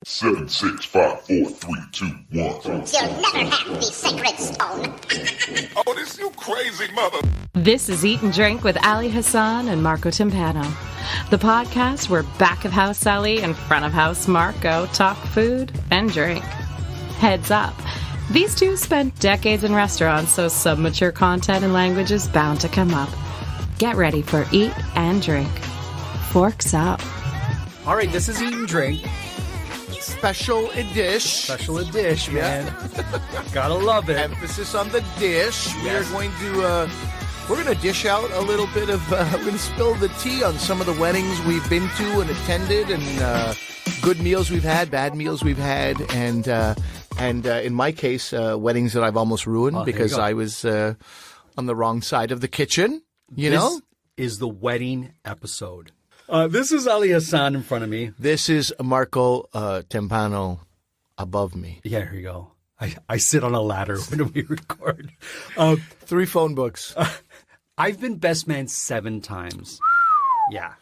Seven, 6, 5, 4, 3, 2, 1. You'll never have the sacred stone. Oh, this you crazy mother. This is Eat and Drink with Ali Hassan and Marco Timpano, the podcast where back of house Ali and front of house Marco talk food and drink. Heads up, these two spent decades in restaurants, so some mature content and language is bound to come up. Get ready for Eat and Drink. Forks up. All right, this is Eat and Drink. Special edition, man. Gotta love it. Emphasis on the dish. Yes. We're going to dish out a little bit of, we're going to spill the tea on some of the weddings we've been to and attended, and good meals we've had, bad meals we've had, and in my case, weddings that I've almost ruined because I was on the wrong side of the kitchen. This is the wedding episode. This is Ali Hassan in front of me. This is Marco Timpano above me. Yeah, here you go. I sit on a ladder when we record. 3 phone books. I've been best man 7 times. Yeah.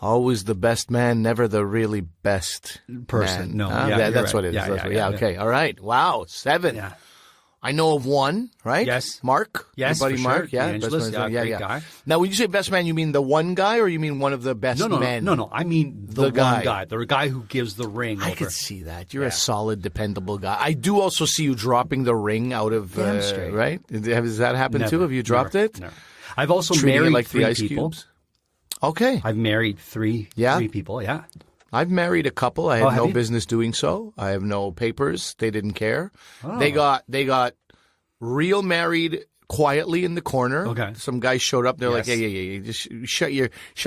Always the best man, never the really best person. Man. No, that's right. what it is. Yeah, okay. All right. Wow. 7. Yeah. I know of one, right? Yes. Mark? Yes, your buddy for Mark? sure. Yeah. Angeles, great guy. Now, when you say best man, you mean the one guy or you mean one of the best men? No. I mean the guy. one guy. The guy who gives the ring over. I could see that. You're a solid, dependable guy. I do also see you dropping the ring out of, Damn straight. right? Has that happened Never, too? Have you dropped it? Never. I've also Treating married it like 3 the ice people. cubes? Okay. I've married three people, yeah. I've married a couple. I had have no you? business doing so. I have no papers. They didn't care. Oh. They got real married quietly in the corner. Okay. Some guys showed up. They're like, Yes. yeah. Just shut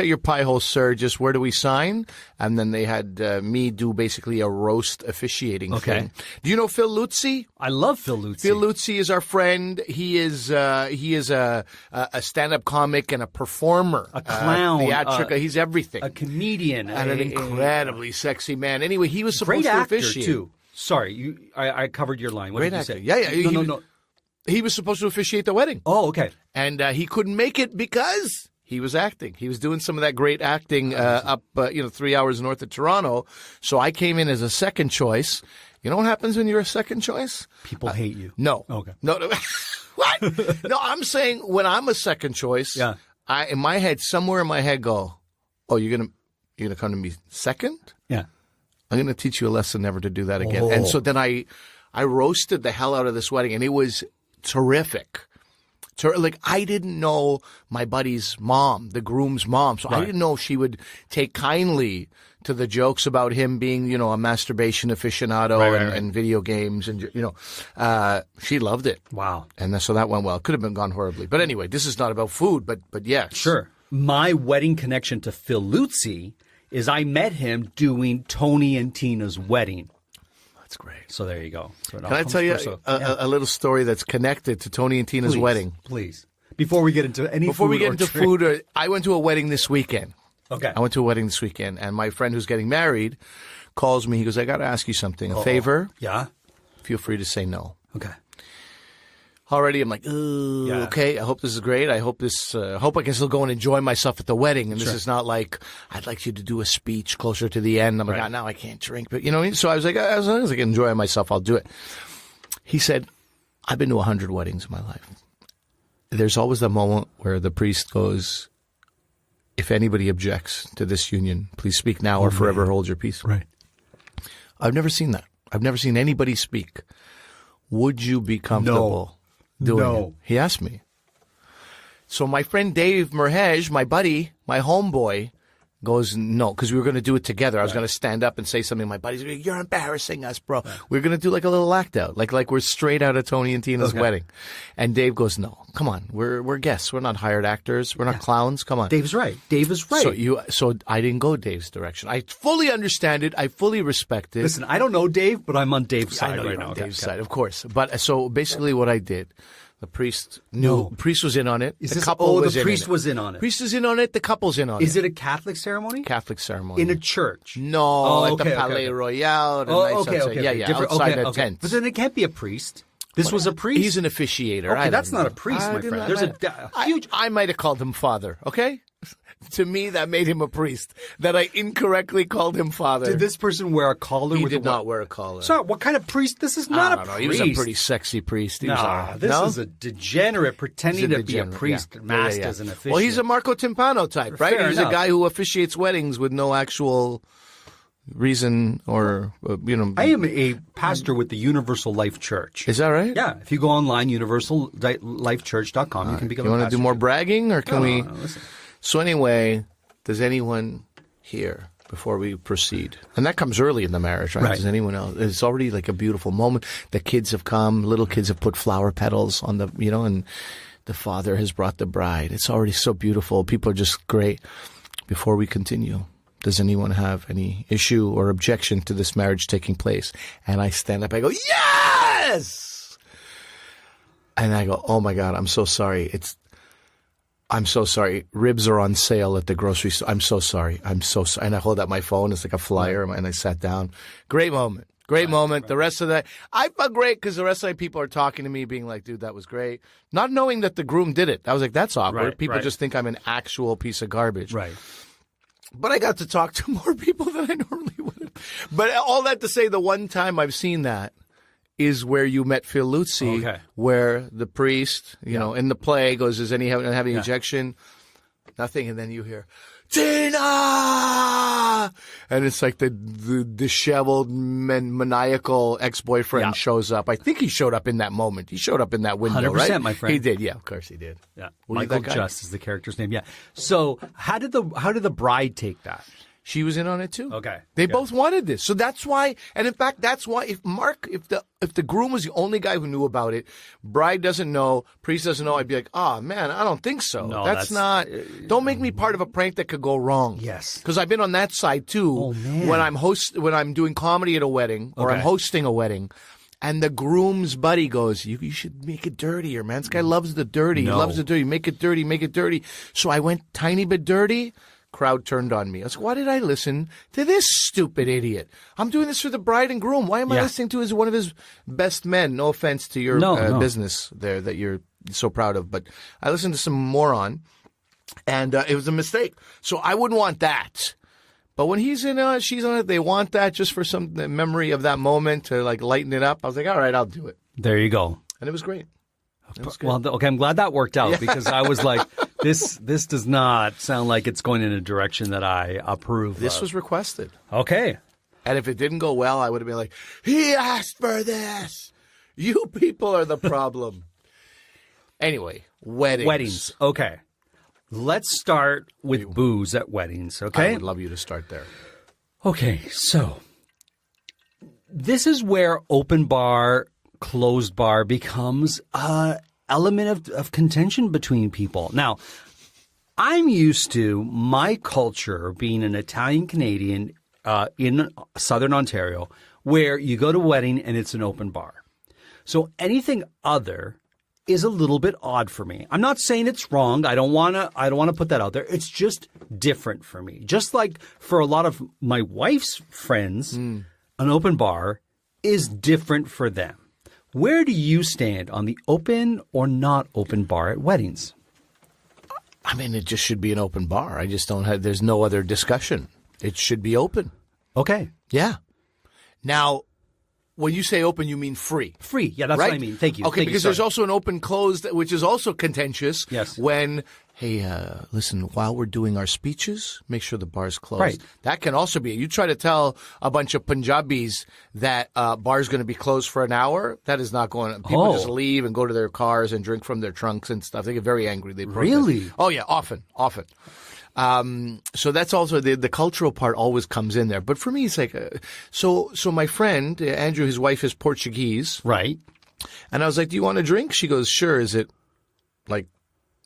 your pie hole, sir. Just where do we sign? And then they had me do basically a roast officiating thing. Do you know Phil Luzzi? I love Phil Luzzi. Phil Luzzi is our friend. He is a stand-up comic and a performer, A clown, theatrical. He's everything. A comedian. And an incredibly sexy man. Anyway, he was supposed great to actor, officiate. too. Sorry, I covered your line. What Great did you actor. say? Yeah. No. He was supposed to officiate the wedding. Oh, okay. And he couldn't make it because he was acting. He was doing some of that great acting up 3 hours north of Toronto. So I came in as a second choice. You know what happens when you're a second choice? People hate you. No. Okay. No. What? No, I'm saying when I'm a second choice, in my head, somewhere in my head go, oh, you're gonna come to me second? Yeah. I'm going to teach you a lesson never to do that again. And so then I roasted the hell out of this wedding, and it was terrific. I didn't know my buddy's mom, the groom's mom, so I didn't know she would take kindly to the jokes about him being, a masturbation aficionado and video games, and she loved it. Wow. And so that went well. Could have gone horribly, but anyway, this is not about food, but yes, Sure. My wedding connection to Phil Luzzi is I met him doing Tony and Tina's wedding. That's great. So there you go. So Can I tell you a little story that's connected to Tony and Tina's wedding? Please. Before we get into food, I went to a wedding this weekend. Okay. I went to a wedding this weekend, and my friend who's getting married calls me. He goes, I got to ask you something. A favor? Yeah? Feel free to say no. Okay. Already, I'm like, okay, I hope this is great. I hope I can still go and enjoy myself at the wedding. And this is not like, I'd like you to do a speech closer to the end. I'm like, now I can't drink. But, so I was like, as long as I can enjoy myself, I'll do it. He said, I've been to 100 weddings in my life. There's always the moment where the priest goes, if anybody objects to this union, please speak now or forever hold your peace. Right. I've never seen that. I've never seen anybody speak. Would you be comfortable doing it? He asked me. So my friend Dave Merhej, my buddy, my homeboy, goes, no, because we were going to do it together. I was going to stand up and say something. My buddy's like, you're embarrassing us, bro. We are going to do like a little act out, like we're straight out of Tony and Tina's wedding. And Dave goes, no, come on. We're guests. We're not hired actors. We're not clowns. Come on. Dave's right. Dave is right. So I didn't go Dave's direction. I fully understand it. I fully respect it. Listen, I don't know Dave, but I'm on Dave's side I know right you're now. on Dave's side, of course. But so basically what I did, the priest knew. No. The priest was in on it. Is the this, couple was the in priest it. was in on it. Priest is in on it. The couple's in on it. Is it a Catholic ceremony? Catholic ceremony. In a church? No, at the okay, Palais okay. Royal. Okay. Outside the tent. But then it can't be a priest. This was a priest? He's an officiator. Okay, that's not a priest, my friend. There's a huge... I might have called him father, okay? To me, that made him a priest. That I incorrectly called him father. Did this person wear a collar? He with did a not wear a collar. So, what kind of priest? This is not I a don't know. priest. He was a pretty sexy priest. This is a degenerate pretending to be a priest masked as an officiant. Well, he's a Marco Timpano type, right? He's a guy who officiates weddings with no actual reason or, I am a pastor with the Universal Life Church. Is that right? Yeah. If you go online, universallifechurch.com, you can become a pastor. You want to do more bragging, or can we? No, listen. So anyway, does anyone here, before we proceed, and that comes early in the marriage, right? Does anyone else? It's already like a beautiful moment. The kids have come. Little kids have put flower petals on the, and the father has brought the bride. It's already so beautiful. People are just great. Before we continue, does anyone have any issue or objection to this marriage taking place? And I stand up. I go, yes! And I go, oh my God, I'm so sorry. I'm so sorry. Ribs are on sale at the grocery store. I'm so sorry. I'm so sorry. And I hold out my phone. It's like a flyer. And I sat down. Great moment. Great moment. The rest of that, I felt great because the rest of the people are talking to me being like, dude, that was great. Not knowing that the groom did it. I was like, that's awkward. People just think I'm an actual piece of garbage. Right. But I got to talk to more people than I normally would have. But all that to say, the one time I've seen that is where you met Phil Luzzi, where the priest, in the play goes, is any having ejection? Nothing. And then you hear, Tina! And it's like the disheveled, maniacal ex-boyfriend shows up. I think he showed up in that moment. He showed up in that window, 100%, right? My friend. He did. Yeah, of course he did. Yeah. Michael Just is the character's name. Yeah. So how did the bride take that? She was in on it too. Okay. They both wanted this. So that's why, and in fact, that's why if the groom was the only guy who knew about it, bride doesn't know, priest doesn't know, I'd be like, oh man, I don't think so. No, that's not, don't make me part of a prank that could go wrong. Yes. Because I've been on that side too. Oh, man. When I'm doing comedy at a wedding or I'm hosting a wedding. And the groom's buddy goes, you should make it dirtier, man. This guy loves the dirty. No. He loves the dirty. Make it dirty, make it dirty. So I went tiny bit dirty. Crowd turned on me. I was like, why did I listen to this stupid idiot? I'm doing this for the bride and groom. Why am I listening to one of his best men? No offense to your business there that you're so proud of. But I listened to some moron, and it was a mistake. So I wouldn't want that. But when he's in she's on it, they want that just for some memory of that moment to like lighten it up. I was like, all right, I'll do it. There you go. And it was great. It was good. Well, okay, I'm glad that worked out because I was like, this does not sound like it's going in a direction that I approve This of. was requested. Okay. And if it didn't go well, I would have been like, he asked for this. You people are the problem. Anyway, weddings. Weddings. Okay. Let's start with booze at weddings, okay? I would love you to start there. Okay, so this is where open bar, closed bar becomes an element of contention between people. Now, I'm used to my culture being an Italian Canadian in Southern Ontario where you go to a wedding and it's an open bar. So anything other is a little bit odd for me. I'm not saying it's wrong. I don't want to put that out there. It's just different for me. Just like for a lot of my wife's friends, an open bar is different for them. Where do you stand on the open or not open bar at weddings? I mean, it just should be an open bar. I just don't have, there's no other discussion. It should be open. Okay. Yeah. Now, when you say open, you mean free. Free. Yeah, that's right? what I mean. Thank you. Okay, because there's also an open closed, which is also contentious. Yes. When, hey, listen, while we're doing our speeches, make sure the bar's closed. Right. That can also be. You try to tell a bunch of Punjabis that bar's going to be closed for an hour. That is not going. People just leave and go to their cars and drink from their trunks and stuff. They get very angry. They protest. Really? Oh yeah, often. So that's also the cultural part always comes in there. But for me, it's like, so my friend, Andrew, his wife is Portuguese. Right. And I was like, do you want a drink? She goes, sure. Is it like,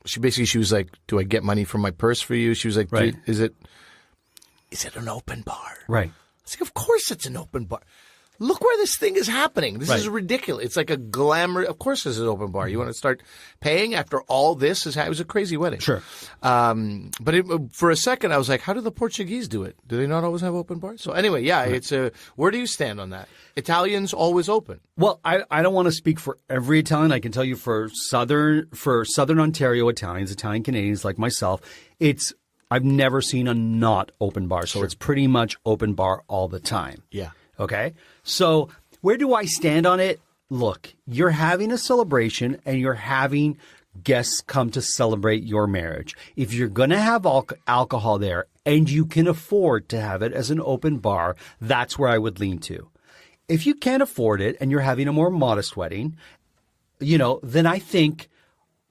she was like, do I get money from my purse for you? She was like, right. Is it an open bar? Right. I was like, of course it's an open bar. Look where this thing is happening. This is ridiculous. It's like a glamour. Of course, this is an open bar. You want to start paying after all this? It was a crazy wedding. Sure. But for a second, I was like, how do the Portuguese do it? Do they not always have open bars? So anyway, yeah, it's where do you stand on that? Italians always open. Well, I don't want to speak for every Italian. I can tell you for Southern Ontario Italians, Italian Canadians like myself, it's I've never seen a not open bar. So it's pretty much open bar all the time. Yeah. Okay. So where do I stand on it? Look, you're having a celebration and you're having guests come to celebrate your marriage. If you're going to have alcohol there and you can afford to have it as an open bar, that's where I would lean to. If you can't afford it and you're having a more modest wedding, then I think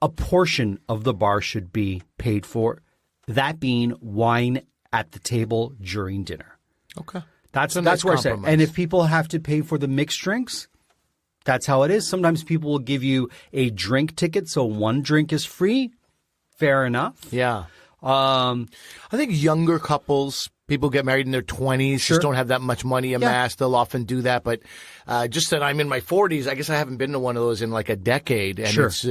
a portion of the bar should be paid for, that being wine at the table during dinner. Okay. That's nice where I say. compromise. And if people have to pay for the mixed drinks, that's how it is. Sometimes people will give you a drink ticket, so one drink is free. Fair enough. Yeah. I think younger couples, people get married in their 20s, just don't have that much money amassed. They'll often do that. But just that I'm in my 40s, I guess I haven't been to one of those in like a decade. And it's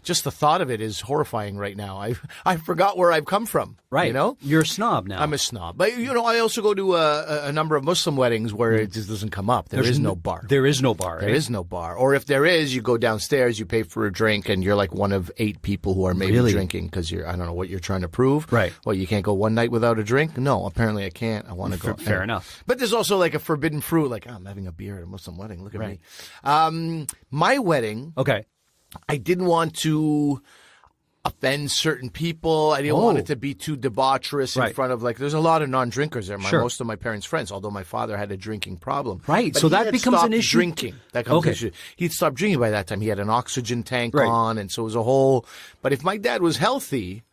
just the thought of it is horrifying right now. I forgot where I've come from. Right. You know? You're a snob now. I'm a snob. But, I also go to a number of Muslim weddings where it just doesn't come up. There is no bar. There is no bar. There is no bar. Or if there is, you go downstairs, you pay for a drink, and you're like one of 8 people who are maybe drinking because I don't know what you're trying to prove. Right. Well, you can't go one night without a drink? No, apparently I can't. I want to go. Fair enough. But there's also like a forbidden fruit, like, I'm having a beer at a Muslim wedding. Look at me. My wedding, Okay. I didn't want to offend certain people. I didn't want it to be too debaucherous in front of, there's a lot of non-drinkers there. Most of my parents' friends, although my father had a drinking problem. Right. But so he that had becomes an stopped issue. Drinking. That comes an issue. He'd stopped drinking by that time. He had an oxygen tank on, and so it was a whole. But if my dad was healthy,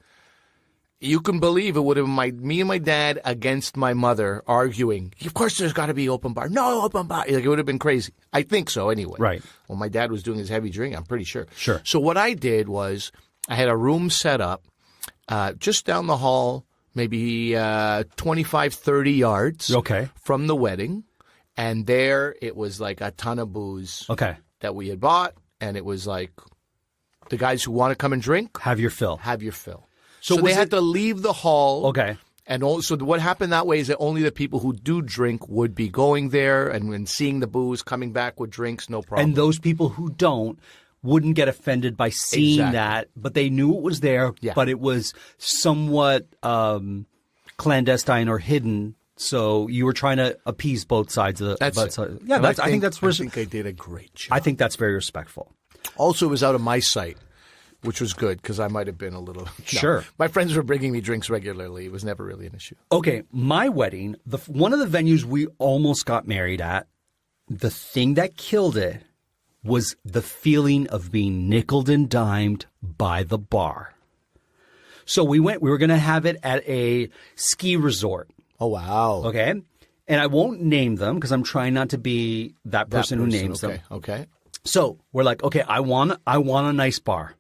you can believe it would have been me and my dad against my mother arguing. Of course, there's got to be open bar. No open bar. It would have been crazy. I think so, anyway. Right. Well, my dad was doing his heavy drinking. I'm pretty sure. Sure. So what I did was I had a room set up just down the hall, maybe 25, 30 yards from the wedding. And there it was like a ton of booze that we had bought. And it was like the guys who want to come and drink. Have your fill. Have your fill. So they had to leave the hall. Okay. And also what happened that way is that only the people who do drink would be going there and seeing the booze, coming back with drinks, no problem. And those people who don't wouldn't get offended by seeing that, but they knew it was there, but it was somewhat clandestine or hidden. So you were trying to appease both sides of the. That's it. I think I did a great job. I think that's very respectful. Also, it was out of my sight, which was good because I might have been a little. Sure. My friends were bringing me drinks regularly. It was never really an issue. Okay, my wedding, one of the venues we almost got married at, the thing that killed it was the feeling of being nickeled and dimed by the bar. So we were going to have it at a ski resort. Oh, wow. Okay. And I won't name them because I'm trying not to be that person who names them. Okay. So we're like, okay, I want a nice bar.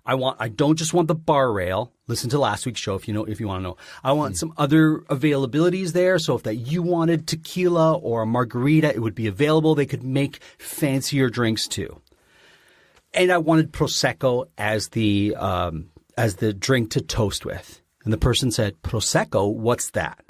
I don't just want the bar rail. Listen to last week's show if you want to know. I want some other availabilities there. So if that you wanted tequila or a margarita, it would be available. They could make fancier drinks too. And I wanted Prosecco as the drink to toast with. And the person said, Prosecco, what's that?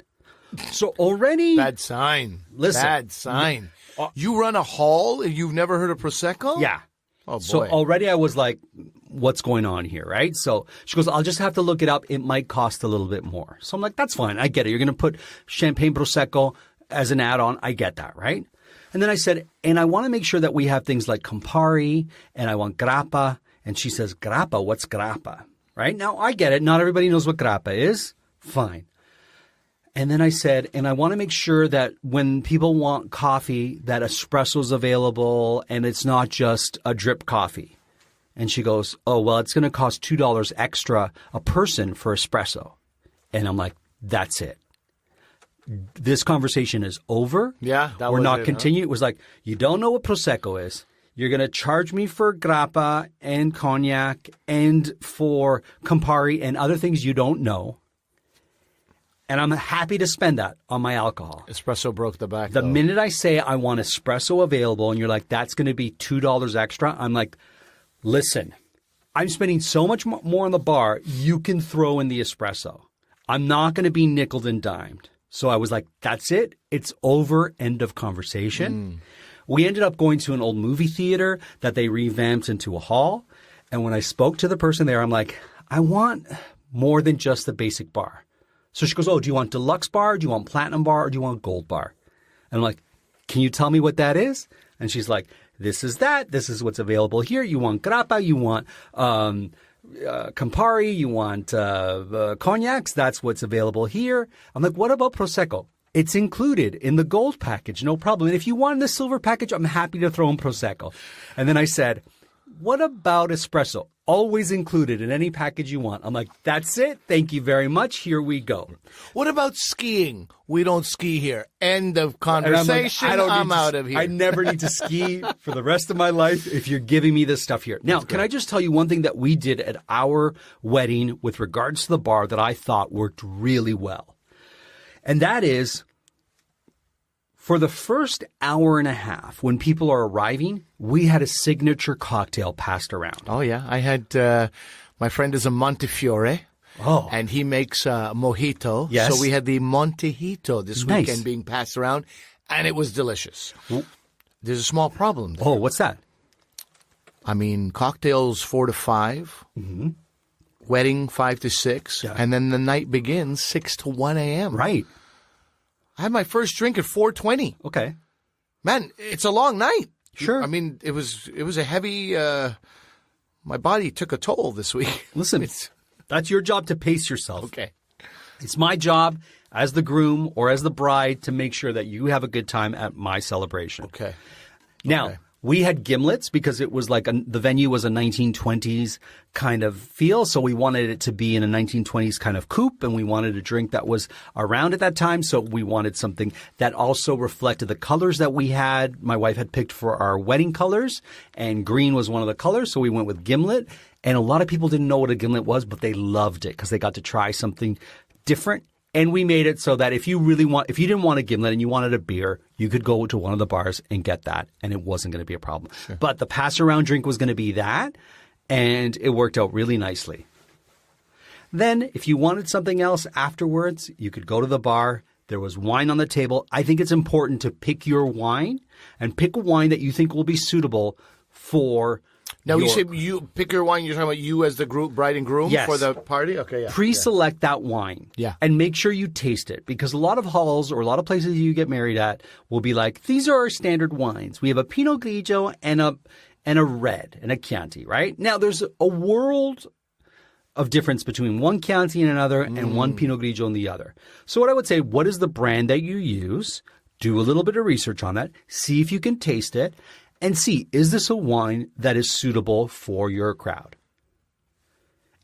So already bad sign. Listen. Bad sign. You run a hall and you've never heard of Prosecco? Yeah. Oh boy. So already I was like, what's going on here, right? So she goes, I'll just have to look it up. It might cost a little bit more. So I'm like, that's fine. I get it. You're going to put champagne Prosecco as an add-on. I get that, right? And then I said, and I want to make sure that we have things like Campari and I want grappa. And she says, grappa? What's grappa? Right? Now, I get it. Not everybody knows what grappa is. Fine. And then I said, and I want to make sure that when people want coffee, that espresso's available and it's not just a drip coffee. And she goes, oh, well, it's going to cost $2 extra a person for espresso. And I'm like, that's it. This conversation is over. Yeah, that We're was not it, continuing. It was like, you don't know what Prosecco is. You're going to charge me for grappa and cognac and for Campari and other things you don't know. And I'm happy to spend that on my alcohol. Espresso broke the back. The minute I say I want espresso available and you're like, that's going to be $2 extra, I'm like, listen, I'm spending so much more on the bar, you can throw in the espresso. I'm not going to be nickeled and dimed. So I was like, that's it. It's over. End of conversation. We ended up going to an old movie theater that they revamped into a hall. And when I spoke to the person there, I'm like, I want more than just the basic bar. So she goes, oh, do you want deluxe bar? Do you want platinum bar? Or do you want gold bar? And I'm like, can you tell me what that is? And she's like, this is that. This is what's available here. You want grappa. You want Campari. You want cognacs. That's what's available here. I'm like, what about Prosecco? It's included in the gold package. No problem. And if you want the silver package, I'm happy to throw in Prosecco. And then I said, what about espresso? Always included in any package you want. I'm like, that's it. Thank you very much. Here we go. What about skiing? We don't ski here. End of And conversation. I'm like, I'm out of here. I never need to ski for the rest of my life if you're giving me this stuff here. Now, can I just tell you one thing that we did at our wedding with regards to the bar that I thought worked really well? And that is, for the first hour and a half, when people are arriving, we had a signature cocktail passed around. Oh, yeah. I had my friend is a Montefiore. Oh. And he makes mojito. Yes. So we had the Montejito this Nice. weekend being passed around, and it was delicious. There's a small problem there. Oh, what's that? I mean, cocktails 4 to 5, wedding 5 to 6, Yeah. and then the night begins 6 to 1 a.m. Right. I had my first drink at 4:20. Okay. Man, it's a long night. Sure. I mean, it was a heavy. My body took a toll this week. Listen, that's your job to pace yourself. Okay. It's my job as the groom or as the bride to make sure that you have a good time at my celebration. Okay. Now, Okay. we had gimlets because it was like the venue was a 1920s kind of feel. So we wanted it to be in a 1920s kind of coupe, and we wanted a drink that was around at that time. So we wanted something that also reflected the colors that we had. My wife had picked for our wedding colors, and green was one of the colors. So we went with gimlet. And a lot of people didn't know what a gimlet was, but they loved it because they got to try something different. And we made it so that if you didn't want a gimlet and you wanted a beer, you could go to one of the bars and get that, and it wasn't going to be a problem. Sure. But the pass-around drink was going to be that, and it worked out really nicely. Then, if you wanted something else afterwards, you could go to the bar. There was wine on the table. I think it's important to pick your wine and pick a wine that you think will be suitable for Now, you say you pick your wine. You're talking about you as the group, bride and groom Yes. for the party? Okay, yeah. Pre-select that wine. Yeah. And make sure you taste it, because a lot of halls or a lot of places you get married at will be like, these are our standard wines. We have a Pinot Grigio and a red and a Chianti, right? Now, there's a world of difference between one Chianti and another and one Pinot Grigio and the other. So what I would say, what is the brand that you use? Do a little bit of research on that. See if you can taste it. And see, is this a wine that is suitable for your crowd?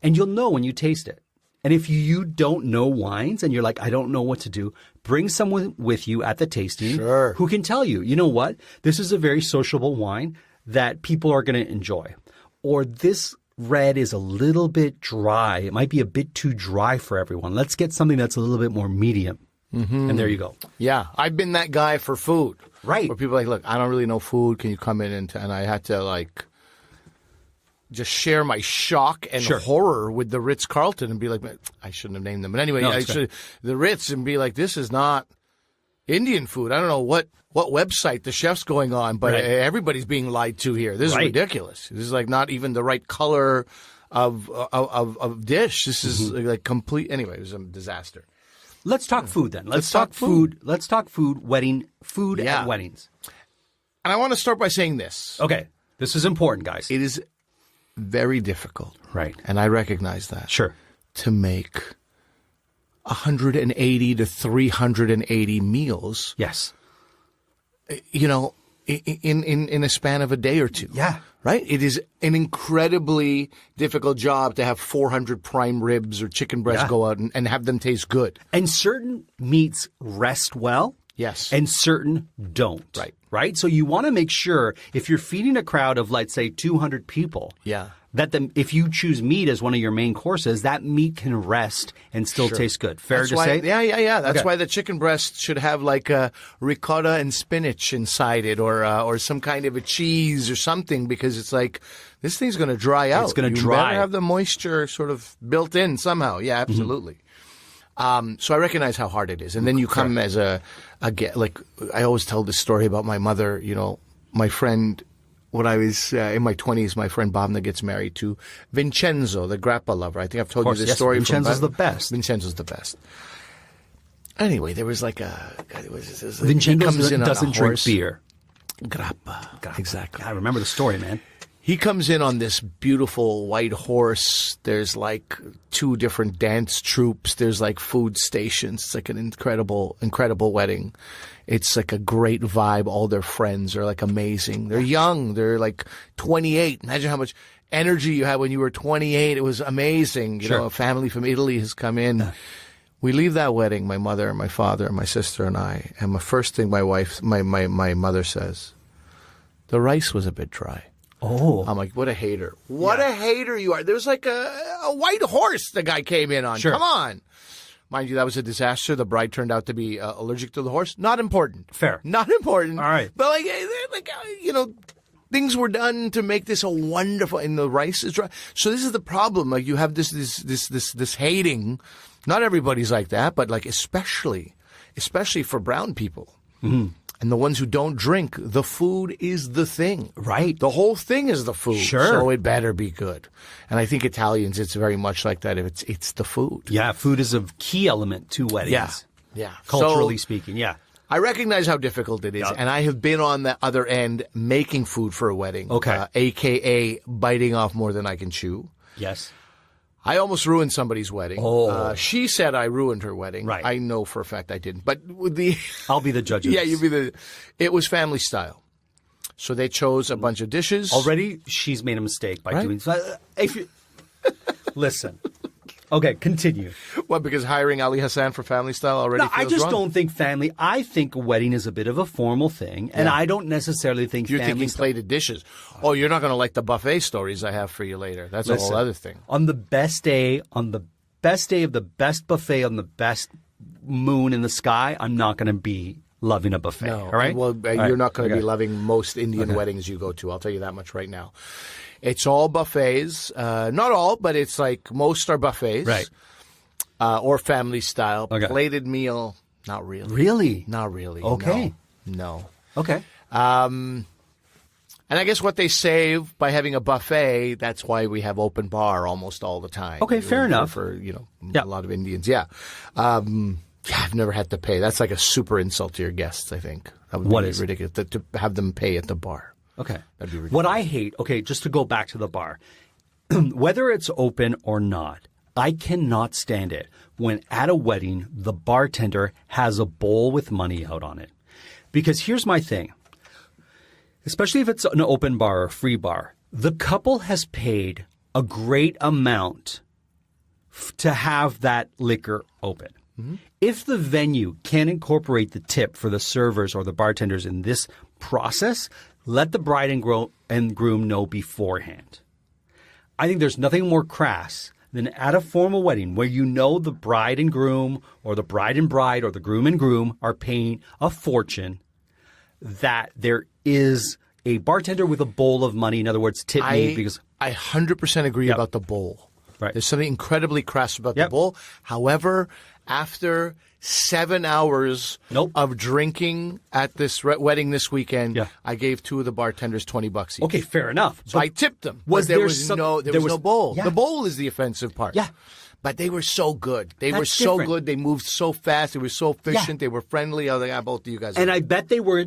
And you'll know when you taste it. And if you don't know wines and you're like, I don't know what to do, bring someone with you at the tasting who can tell you, you know what? This is a very sociable wine that people are going to enjoy. Or this red is a little bit dry. It might be a bit too dry for everyone. Let's get something that's a little bit more medium. Mm-hmm. And there you go. Yeah, I've been that guy for food. Right. Where people are like, look, I don't really know food. Can you come in? And I had to like just share my shock and horror with the Ritz-Carlton and be like, I shouldn't have named them. But anyway, the Ritz, and be like, this is not Indian food. I don't know what website the chef's going on, but everybody's being lied to here. This is ridiculous. This is like not even the right color of dish. This is like complete. Anyway, it was a disaster. Let's talk food then. Let's talk food. Let's talk food. Food at weddings. And I want to start by saying this. Okay, this is important, guys. It is very difficult, Right. and I recognize that. Sure. To make 180 to 380 meals. Yes. You know, in a span of a day or two. Yeah. Right? It is an incredibly difficult job to have 400 prime ribs or chicken breasts go out and have them taste good. And certain meats rest well. Yes. And certain don't. Right. Right? So you want to make sure if you're feeding a crowd of, let's say, 200 people. Yeah. That if you choose meat as one of your main courses, that meat can rest and still taste good. Fair to say? Yeah. That's why the chicken breast should have like a ricotta and spinach inside it, or some kind of a cheese or something, because it's like this thing's going to dry out. It's going to You dry. better have the moisture sort of built in somehow. Yeah, absolutely. So I recognize how hard it is, and then you come as like I always tell this story about my mother. You know, my friend. When I was in my 20s, my friend Bobna gets married to Vincenzo, the grappa lover. I think I've told you this story. Vincenzo's the best. Vincenzo's the best. Anyway, there was like Vincenzo comes in on a doesn't drink horse. beer. Grappa. Exactly. I remember the story, man. He comes in on this beautiful white horse. There's like 2 different dance troupes. There's like food stations. It's like an incredible, incredible wedding. It's like a great vibe. All their friends are like amazing. They're young. They're like 28. Imagine how much energy you had when you were 28. It was amazing. You know, a family from Italy has come in. We leave that wedding, my mother and my father and my sister and I. And the first thing my mother says, the rice was a bit dry. Oh. I'm like, what a hater. What a hater you are. There's like a white horse the guy came in on. Sure. Come on. Mind you, that was a disaster. The bride turned out to be allergic to the horse. Not important. Fair. Not important. All right. But things were done to make this a wonderful, and the rice is dry. So this is the problem. Like you have this hating. Not everybody's like that, but like especially for brown people. Mm-hmm. And the ones who don't drink, the food is the thing. Right. The whole thing is the food. Sure. So it better be good. And I think Italians, it's very much like that. It's the food. Yeah, food is a key element to weddings. Yeah. Culturally speaking, yeah. I recognize how difficult it is. And I have been on the other end making food for a wedding. Okay. AKA biting off more than I can chew. Yes. I almost ruined somebody's wedding. Oh. She said I ruined her wedding. Right. I know for a fact I didn't. But I'll be the judge of Yeah, this. you be the... It was family style. So they chose a bunch of dishes. Already, she's made a mistake by doing so. Listen. Okay, continue. What, because hiring Ali Hassan for family style already No, I feels just wrong? don't think family. I think a wedding is a bit of a formal thing, and I don't necessarily think You're family thinking plated dishes. Oh, you're not going to like the buffet stories I have for you later. That's a whole other thing. On the best day of the best buffet on the best moon in the sky, I'm not going to be loving a buffet. No. All right? Well, you're not going to be loving most Indian weddings you go to. I'll tell you that much right now. It's all buffets. Not all, but it's like most are buffets. Right. Or family style. Okay. Plated meal, not really. Really? Not really. Okay. No. Okay. And I guess what they save by having a buffet, that's why we have open bar almost all the time. Okay, fair enough. For a lot of Indians, yeah. I've never had to pay. That's like a super insult to your guests, I think. That would be ridiculous to have them pay at the bar. Okay. That'd be ridiculous. What I hate, just to go back to the bar, whether it's open or not, I cannot stand it when at a wedding the bartender has a bowl with money out on it. Because here's my thing. Especially if it's an open bar or free bar, the couple has paid a great amount to have that liquor open. Mm-hmm. If the venue can incorporate the tip for the servers or the bartenders in this process, let the bride and groom know beforehand. I think there's nothing more crass than at a formal wedding where you know the bride and groom or the bride and bride or the groom and groom are paying a fortune, that there is a bartender with a bowl of money. In other words, tip me because I 100% agree about the bowl. Right. There's something incredibly crass about the bowl. However, after 7 hours of drinking at this wedding this weekend, I gave 2 of the bartenders $20 each. Okay, fair enough. So I tipped them. There was no bowl. Yeah. The bowl is the offensive part. Yeah. But they were so good. They were That's so different. good. They moved so fast. They were so efficient. They were friendly. I was like, both of you guys. And I bet they were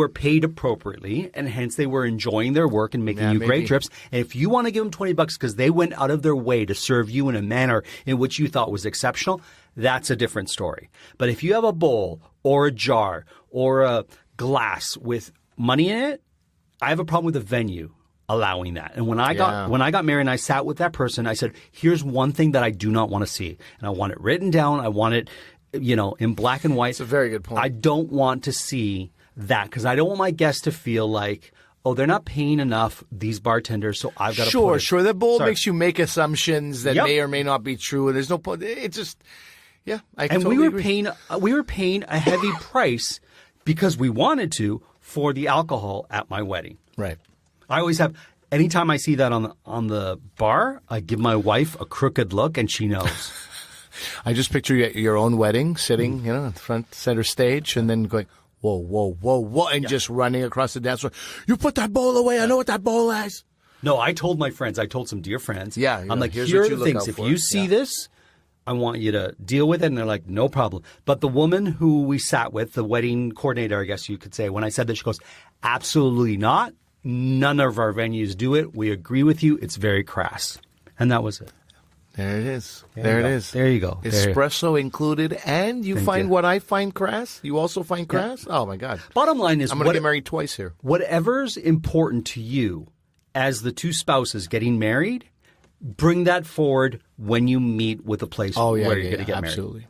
paid appropriately, and hence they were enjoying their work and making you great trips. And if you want to give them $20 because they went out of their way to serve you in a manner in which you thought was exceptional, that's a different story. But if you have a bowl or a jar or a glass with money in it, I have a problem with the venue allowing that. And when I got married and I sat with that person, I said, here's one thing that I do not want to see. And I want it written down. I want it, in black and white. It's a very good point. I don't want to see that because I don't want my guests to feel like, oh, they're not paying enough, these bartenders, so I've got to put it. Sure. The bowl makes you make assumptions that Yep. may or may not be true, and there's no point. It's just, I And totally agree. we were paying a heavy price because we wanted to for the alcohol at my wedding. Right. I always have. Anytime I see that on the bar, I give my wife a crooked look, and she knows. I just picture your own wedding, sitting, in the front center stage, and then going, whoa, whoa, whoa, whoa, and just running across the dance floor. You put that bowl away. I know what that bowl is. No, I told my friends. I told some dear friends. Yeah, I'm like, here's here what are you the look things. out If for. you see this, I want you to deal with it. And they're like, no problem. But the woman who we sat with, the wedding coordinator, I guess you could say, when I said that, she goes, absolutely not. None of our venues do it. We agree with you. It's very crass. And that was it. There it is. There it is. There you go. Espresso included, and you find what I find crass? You also find crass? Oh, my God. Bottom line is, I'm going to get married twice here. Whatever's important to you as the two spouses getting married, bring that forward when you meet with a place where you're going to get married. Absolutely.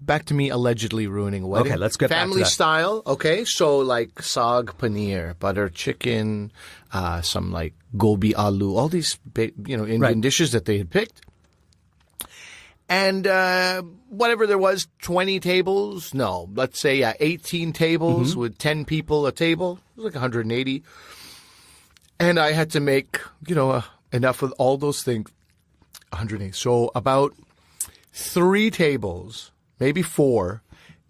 Back to me allegedly ruining a wedding. Okay, let's get back to family that. style. Okay, so like saag paneer, butter chicken, some like gobi aloo, all these Indian dishes that they had picked. And whatever there was, 20 tables. No, let's say 18 tables with 10 people a table. It was like 180. And I had to make enough of all those things. 180. So about 3 tables. Maybe 4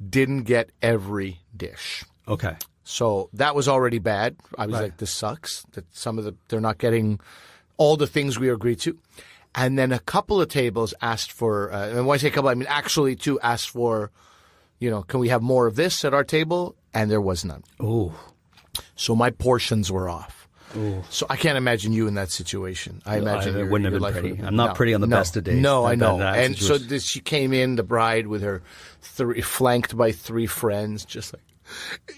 didn't get every dish. Okay. So that was already bad. I was like, this sucks. That they're not getting all the things we agreed to. And then a couple of tables asked for, and when I say a couple, I mean actually 2 asked for, can we have more of this at our table? And there was none. Oh. So my portions were off. Ooh. So I can't imagine you in that situation. I imagine it wouldn't have been pretty. I'm not pretty on the best of days. No, I know. And situation. so she came in, the bride, with her flanked by 3 friends, just like,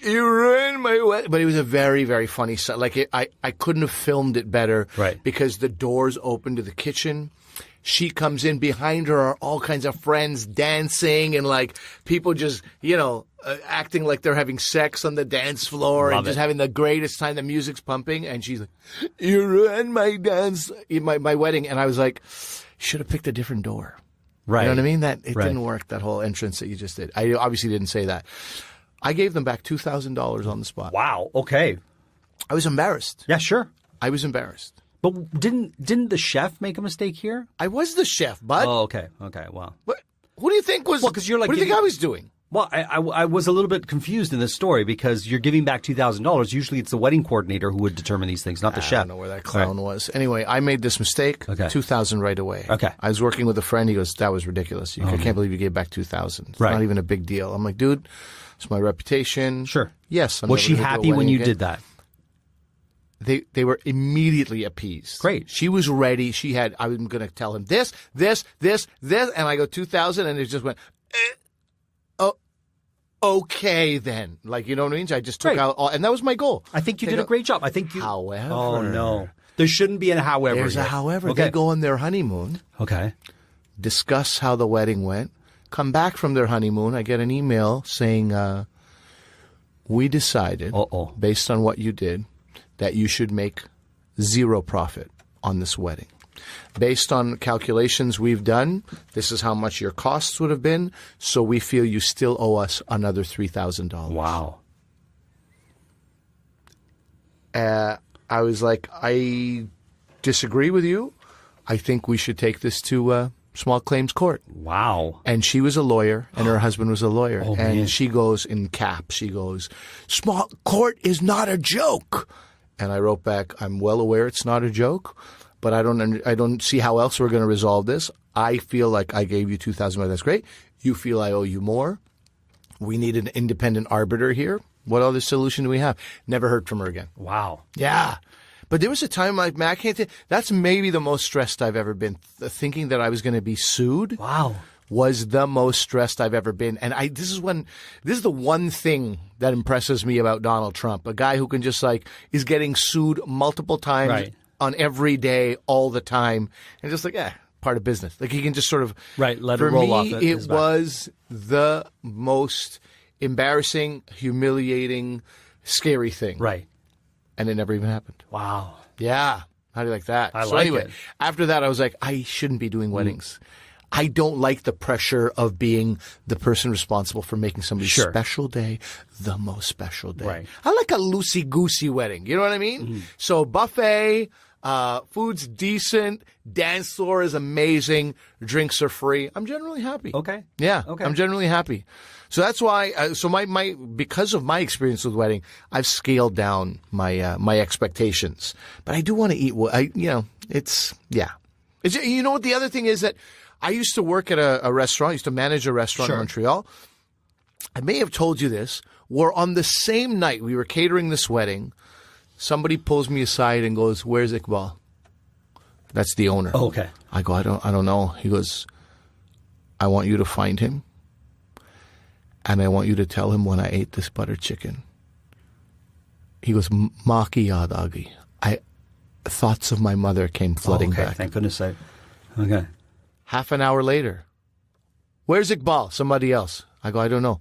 you ruined my wedding. But it was a very, very funny set. Like I couldn't have filmed it better, right? Because the doors open to the kitchen. She comes in, behind her are all kinds of friends dancing and like people just, acting like they're having sex on the dance floor and just having the greatest time. The music's pumping and she's like, you ruined my dance, my wedding. And I was like, should have picked a different door. Right. You know what I mean? That it didn't work, that whole entrance that you just did. I obviously didn't say that. I gave them back $2,000 on the spot. Wow. Okay. I was embarrassed. Yeah, sure. I was embarrassed. But didn't the chef make a mistake here? I was the chef, bud. Oh, okay. Okay. Well. What do you think was? Well, because you're like, what do you think I was doing? Well, I was a little bit confused in this story because you're giving back $2,000. Usually, it's the wedding coordinator who would determine these things, not the chef. I don't know where that clown was. Anyway, I made this mistake. Okay. $2,000 right away. Okay. I was working with a friend. He goes, "That was ridiculous. I can't believe you gave back $2,000. It's not even a big deal." I'm like, "Dude, it's my reputation." Sure. Yes. Was she happy when you did that? They were immediately appeased. Great. She was ready. I'm going to tell him this, and I go 2,000, and it just went, okay then. Like, you know what I mean? I just took out all, and that was my goal. I think you did a great job. I think you. However. Oh, no. There shouldn't be a however. There's a however. Okay. They go on their honeymoon. Okay. Discuss how the wedding went. Come back from their honeymoon. I get an email saying, we decided, based on what you did, that you should make 0 profit on this wedding. Based on calculations we've done, this is how much your costs would have been, so we feel you still owe us another $3,000. Wow. I was like, I disagree with you. I think we should take this to small claims court. Wow. And she was a lawyer, and her husband was a lawyer. Oh, and man. she goes in cap, she goes, small court is not a joke. And I wrote back, I'm well aware it's not a joke, but I don't see how else we're going to resolve this. I feel like I gave you $2,000. That's great. You feel I owe you more. We need an independent arbiter here. What other solution do we have? Never heard from her again. Wow. Yeah. But there was a time like, man, I can't think. That's maybe the most stressed I've ever been. Thinking that I was going to be sued. Wow. Was the most stressed I've ever been. And this is the one thing that impresses me about Donald Trump. A guy who can just is getting sued multiple times on every day, all the time. And just part of business. Like he can just sort of. Right, let it roll off. For me, it was the most embarrassing, humiliating, scary thing. Right. And it never even happened. Wow. Yeah. How do you like that? It. After that, I was like, I shouldn't be doing weddings. I don't like the pressure of being the person responsible for making somebody's special day the most special day. Right. I like a loosey-goosey wedding. You know what I mean? Mm-hmm. So buffet, food's decent, dance floor is amazing, drinks are free. I'm generally happy. Okay. Yeah. Okay. I'm generally happy. So that's why. Because of my experience with wedding, I've scaled down my expectations. But I do want to eat. It's. You know what the other thing is that I used to work at a restaurant. I used to manage a restaurant in Montreal. I may have told you this. Where on the same night we were catering this wedding, somebody pulls me aside and goes, "Where's Iqbal?" That's the owner. Oh, okay. I go, I don't know. He goes, "I want you to find him, and I want you to tell him when I ate this butter chicken." He goes, "Maki yaad aa gayi." Thoughts of my mother came flooding back. Thank goodness. Okay. Half an hour later, "Where's Iqbal?" Somebody else. I go, "I don't know."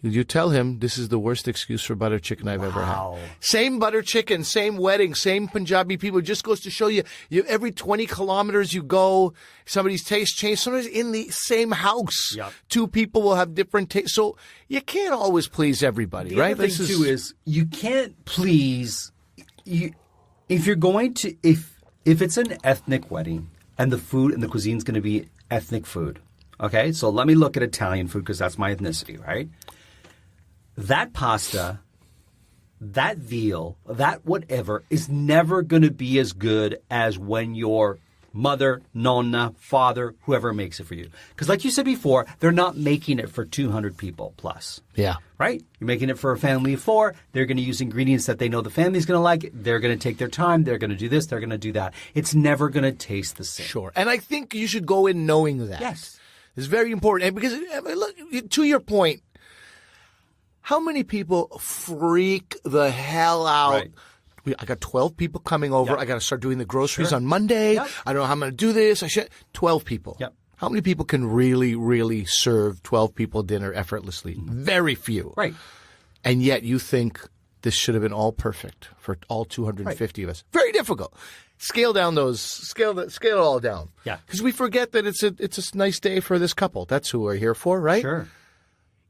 You tell him this is the worst excuse for butter chicken I've ever had. Same butter chicken, same wedding, same Punjabi people. It just goes to show you, every 20 kilometers you go, somebody's taste changes. Sometimes in the same house, two people will have different tastes. So you can't always please everybody, right? The thing, too, is you can't please... If you're going to... If it's an ethnic wedding and the food and the cuisine is going to be ethnic food, okay? So let me look at Italian food because that's my ethnicity, right? That pasta, that veal, that whatever is never going to be as good as when your mother, nonna, father, whoever makes it for you. Because like you said before, they're not making it for 200 people plus. Yeah. Right? You're making it for a family of 4. They're going to use ingredients that they know the family's going to like. They're going to take their time. They're going to do this. They're going to do that. It's never going to taste the same. Sure. And I think you should go in knowing that. Yes. It's very important. And because, look, to your point, how many people freak the hell out? Right. I got 12 people coming over. Yep. I got to start doing the groceries on Monday. Yep. I don't know how I'm going to do this. 12 people. Yep. How many people can really, really serve 12 people dinner effortlessly? Very few. Right. And yet you think this should have been all perfect for all 250 of us. Very difficult. Scale it all down. Yeah. Because we forget that it's a nice day for this couple. That's who we're here for, right? Sure.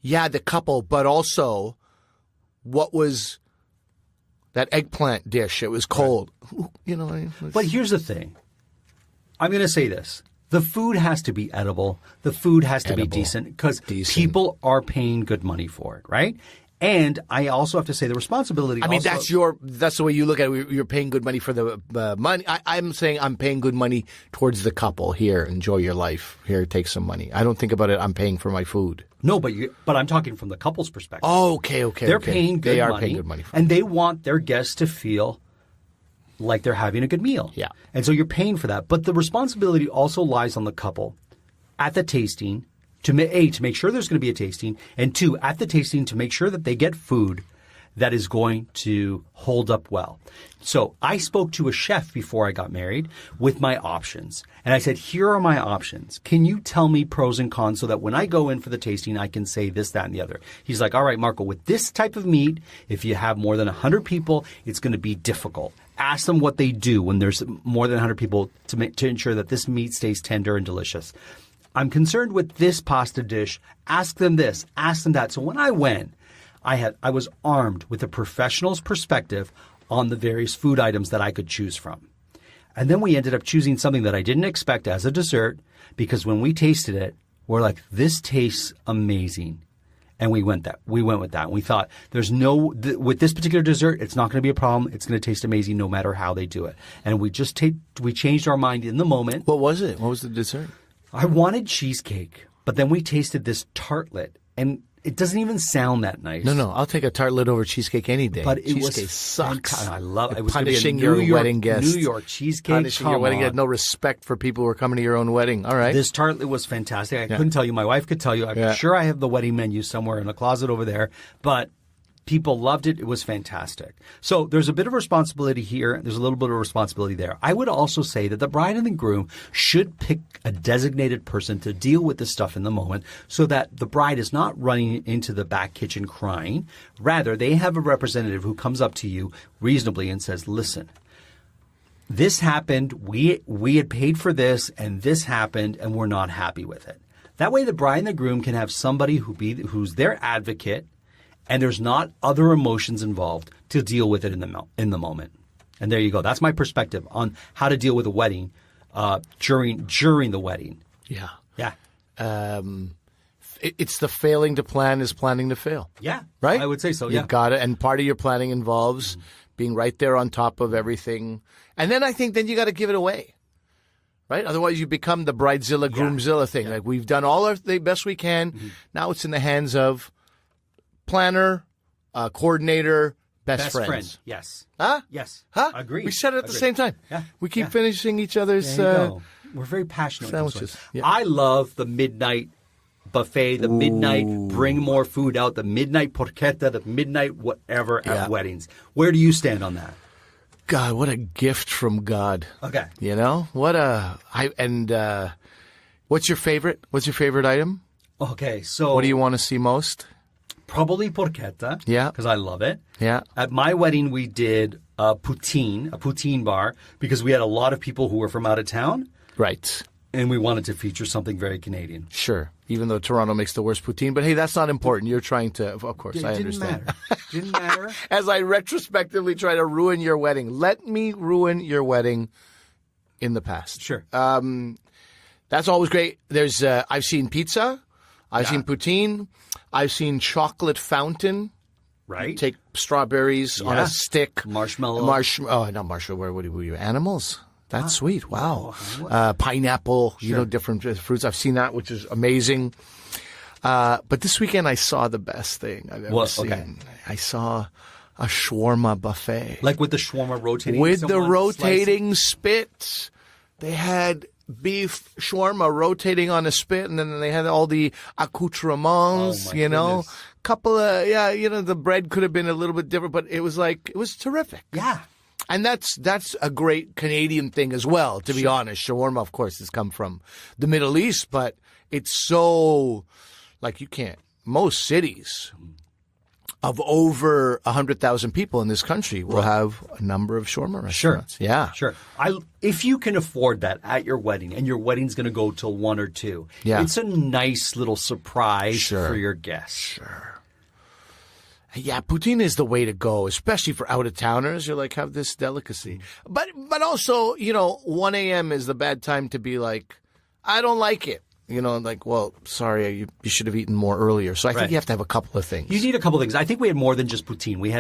Yeah, the couple, but also what was that eggplant dish? It was cold. Right. You know. But here's the thing. I'm going to say this. The food has to be edible. The food has to be decent because people are paying good money for it, right? And I also have to say the responsibility. I mean, that's the way you look at it. You're paying good money for the money. I'm saying I'm paying good money towards the couple. Here, enjoy your life. Here, take some money. I don't think about it. I'm paying for my food. No, but I'm talking from the couple's perspective. Oh, okay. They're paying good money. They are paying good money for and they want their guests to feel like they're having a good meal. Yeah. And so you're paying for that. But the responsibility also lies on the couple at the tasting to make sure there's going to be a tasting, and 2, at the tasting to make sure that they get food that is going to hold up well. So I spoke to a chef before I got married with my options. And I said, here are my options. Can you tell me pros and cons so that when I go in for the tasting, I can say this, that, and the other? He's like, all right, Marco, with this type of meat, if you have more than 100 people, it's going to be difficult. Ask them what they do when there's more than 100 people to ensure that this meat stays tender and delicious. I'm concerned with this pasta dish. Ask them this, ask them that. So when I went, I was armed with a professional's perspective on the various food items that I could choose from. And then we ended up choosing something that I didn't expect as a dessert because when we tasted it, we're like, this tastes amazing. And we went with that. And we thought with this particular dessert, it's not going to be a problem. It's going to taste amazing no matter how they do it. And we just we changed our mind in the moment. What was it? What was the dessert? I wanted cheesecake, but then we tasted this tartlet, and it doesn't even sound that nice. No, I'll take a tartlet over cheesecake any day. But cheesecake sucks. I love it. It was punishing your wedding guests. New York cheesecake. Punishing your wedding guests. No respect for people who are coming to your own wedding. All right. This tartlet was fantastic. I couldn't tell you. My wife could tell you. I'm sure I have the wedding menu somewhere in a closet over there. But people loved it. It was fantastic. So there's a bit of responsibility here. There's a little bit of responsibility there. I would also say that the bride and the groom should pick a designated person to deal with this stuff in the moment so that the bride is not running into the back kitchen crying. Rather, they have a representative who comes up to you reasonably and says, listen, this happened. We had paid for this and this happened and we're not happy with it. That way the bride and the groom can have somebody who's their advocate, and there's not other emotions involved to deal with it in the moment. And there you go. That's my perspective on how to deal with a wedding during the wedding. Yeah. Yeah. It's the failing to plan is planning to fail. Yeah. Right? I would say so, yeah. You've got it. And part of your planning involves being right there on top of everything. And then I think you got to give it away. right? Otherwise, you become the bridezilla, groomzilla thing. Like, we've done all the best we can. Mm-hmm. Now it's in the hands of planner, coordinator, best friends. Yes. Huh? Yes. Huh? Agreed. We said it at the same time. Yeah. We keep finishing each other's We're very passionate sandwiches. Yeah. I love the midnight buffet, the midnight bring more food out, the midnight porchetta, the midnight whatever at weddings. Where do you stand on that? God, what a gift from God. Okay. You know? What's your favorite? What's your favorite item? Okay, so what do you want to see most? Probably porchetta. Yeah. Because I love it. Yeah. At my wedding, we did a poutine bar, because we had a lot of people who were from out of town. Right. And we wanted to feature something very Canadian. Sure. Even though Toronto makes the worst poutine. But hey, that's not important. You're trying to, of course, I understand. Didn't matter. As I retrospectively try to ruin your wedding. Let me ruin your wedding in the past. Sure. That's always great. There's, I've seen pizza. I've seen poutine. I've seen chocolate fountain. Right. Take strawberries on a stick. Marshmallow. Not marshmallow. What were you? Animals? That's sweet. Wow. Pineapple, different fruits. I've seen that, which is amazing. But this weekend I saw the best thing I've ever seen. Okay. I saw a shawarma buffet. Like with the shawarma rotating? With the rotating spit. They had beef shawarma rotating on a spit, and then they had all the accoutrements, goodness. Couple of, the bread could have been a little bit different, but it was terrific. Yeah. And that's a great Canadian thing as well, to be honest. Shawarma, of course, has come from the Middle East, but it's so, most cities of over 100,000 people in this country will have a number of shawarma restaurants. Sure. Yeah. Sure. If you can afford that at your wedding, and your wedding's going to go till 1 or 2, it's a nice little surprise for your guests. Sure. Yeah, poutine is the way to go, especially for out-of-towners. You're have this delicacy. But also, 1 a.m. is the bad time to be I don't like it. Well, sorry, you should have eaten more earlier. So I think you have to have a couple of things. You need a couple of things. I think we had more than just poutine. We